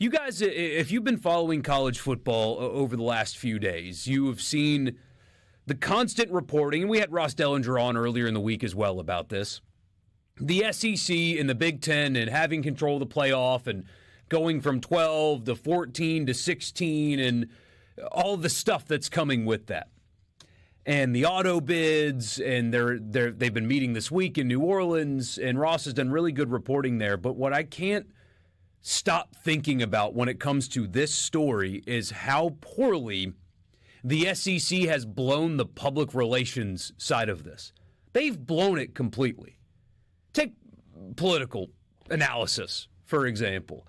You guys, if you've been following college football over the last few days, you have seen the constant reporting, and we had Ross Dellinger on earlier in the week as well about this. The SEC and the Big 10 and having control of the playoff and going from 12 to 14 to 16 and all the stuff that's coming with that. And the auto bids, and they've been meeting this week in New Orleans, and Ross has done really good reporting there. But what I can't stop thinking about when it comes to this story is how poorly the SEC has blown the public relations side of this. They've blown it completely. Take political analysis, for example.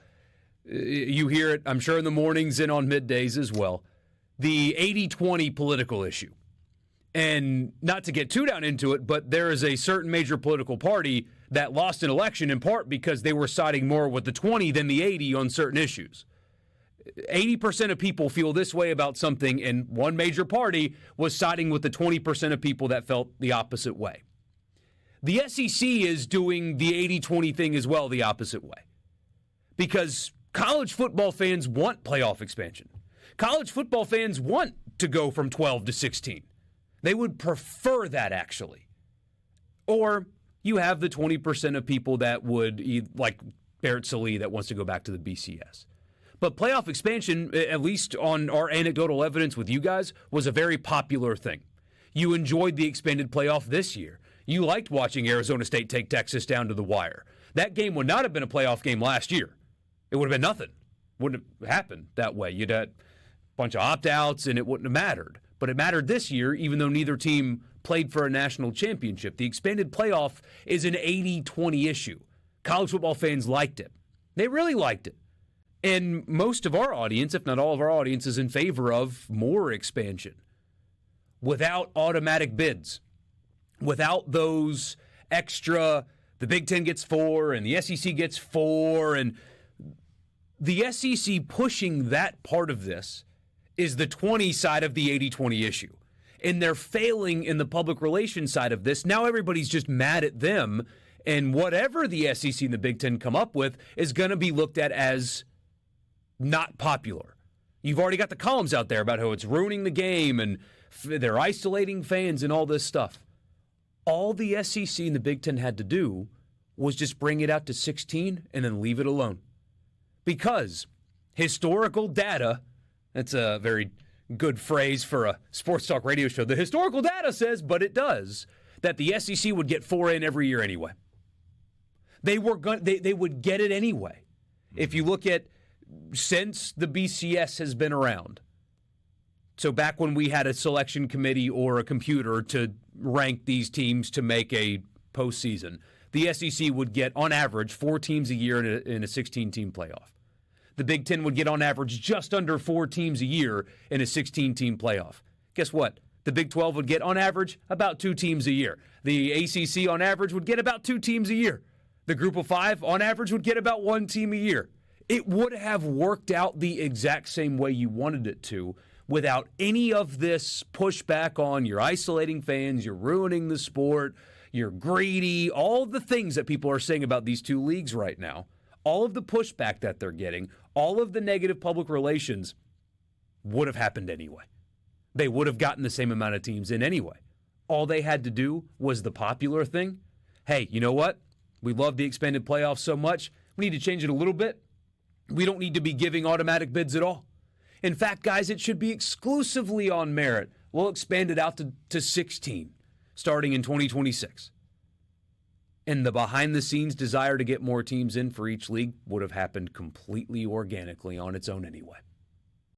You hear it, I'm sure, in the mornings and on middays as well. The 80-20 political issue. And not to get too down into it, but there is a certain major political party that lost an election in part because they were siding more with the 20 than the 80 on certain issues. 80% of people feel this way about something, and one major party was siding with the 20% of people that felt the opposite way. The SEC is doing the 80-20 thing as well the opposite way. Because college football fans want playoff expansion. College football fans want to go from 12 to 16. They would prefer that, actually. Or you have the 20% of people that would, like Barrett Sallee, that wants to go back to the BCS. But playoff expansion, at least on our anecdotal evidence with you guys, was a very popular thing. You enjoyed the expanded playoff this year. You liked watching Arizona State take Texas down to the wire. That game would not have been a playoff game last year. It would have been nothing. Wouldn't have happened that way. You'd had a bunch of opt-outs, and it wouldn't have mattered. But it mattered this year, even though neither team played for a national championship. The expanded playoff is an 80-20 issue. College football fans liked it. They really liked it. And most of our audience, if not all of our audience, is in favor of more expansion. Without automatic bids. Without those extra, the Big 10 gets 4 and the SEC gets 4. And the SEC pushing that part of this is the 20 side of the 80-20 issue. And they're failing in the public relations side of this. Now everybody's just mad at them, and whatever the SEC and the Big Ten come up with is going to be looked at as not popular. You've already got the columns out there about how it's ruining the game and they're isolating fans and all this stuff. All the SEC and the Big Ten had to do was just bring it out to 16 and then leave it alone. Because historical data, that's a very good phrase for a sports talk radio show. The historical data says, but it does, that the SEC would get 4 in every year anyway. They would get it anyway. If you look at since the BCS has been around, so back when we had a selection committee or a computer to rank these teams to make a postseason, the SEC would get, on average, 4 teams a year in a 16-team playoff. The Big Ten would get, on average, just under 4 teams a year in a 16-team playoff. Guess what? The Big 12 would get, on average, about 2 teams a year. The ACC, on average, would get about 2 teams a year. The Group of 5, on average, would get about 1 team a year. It would have worked out the exact same way you wanted it to without any of this pushback on you're isolating fans, you're ruining the sport, you're greedy, all the things that people are saying about these two leagues right now. All of the pushback that they're getting, all of the negative public relations would have happened anyway. They would have gotten the same amount of teams in anyway. All they had to do was the popular thing. Hey, you know what? We love the expanded playoffs so much, we need to change it a little bit. We don't need to be giving automatic bids at all. In fact, guys, it should be exclusively on merit. We'll expand it out to 16 starting in 2026. And the behind-the-scenes desire to get more teams in for each league would have happened completely organically on its own anyway.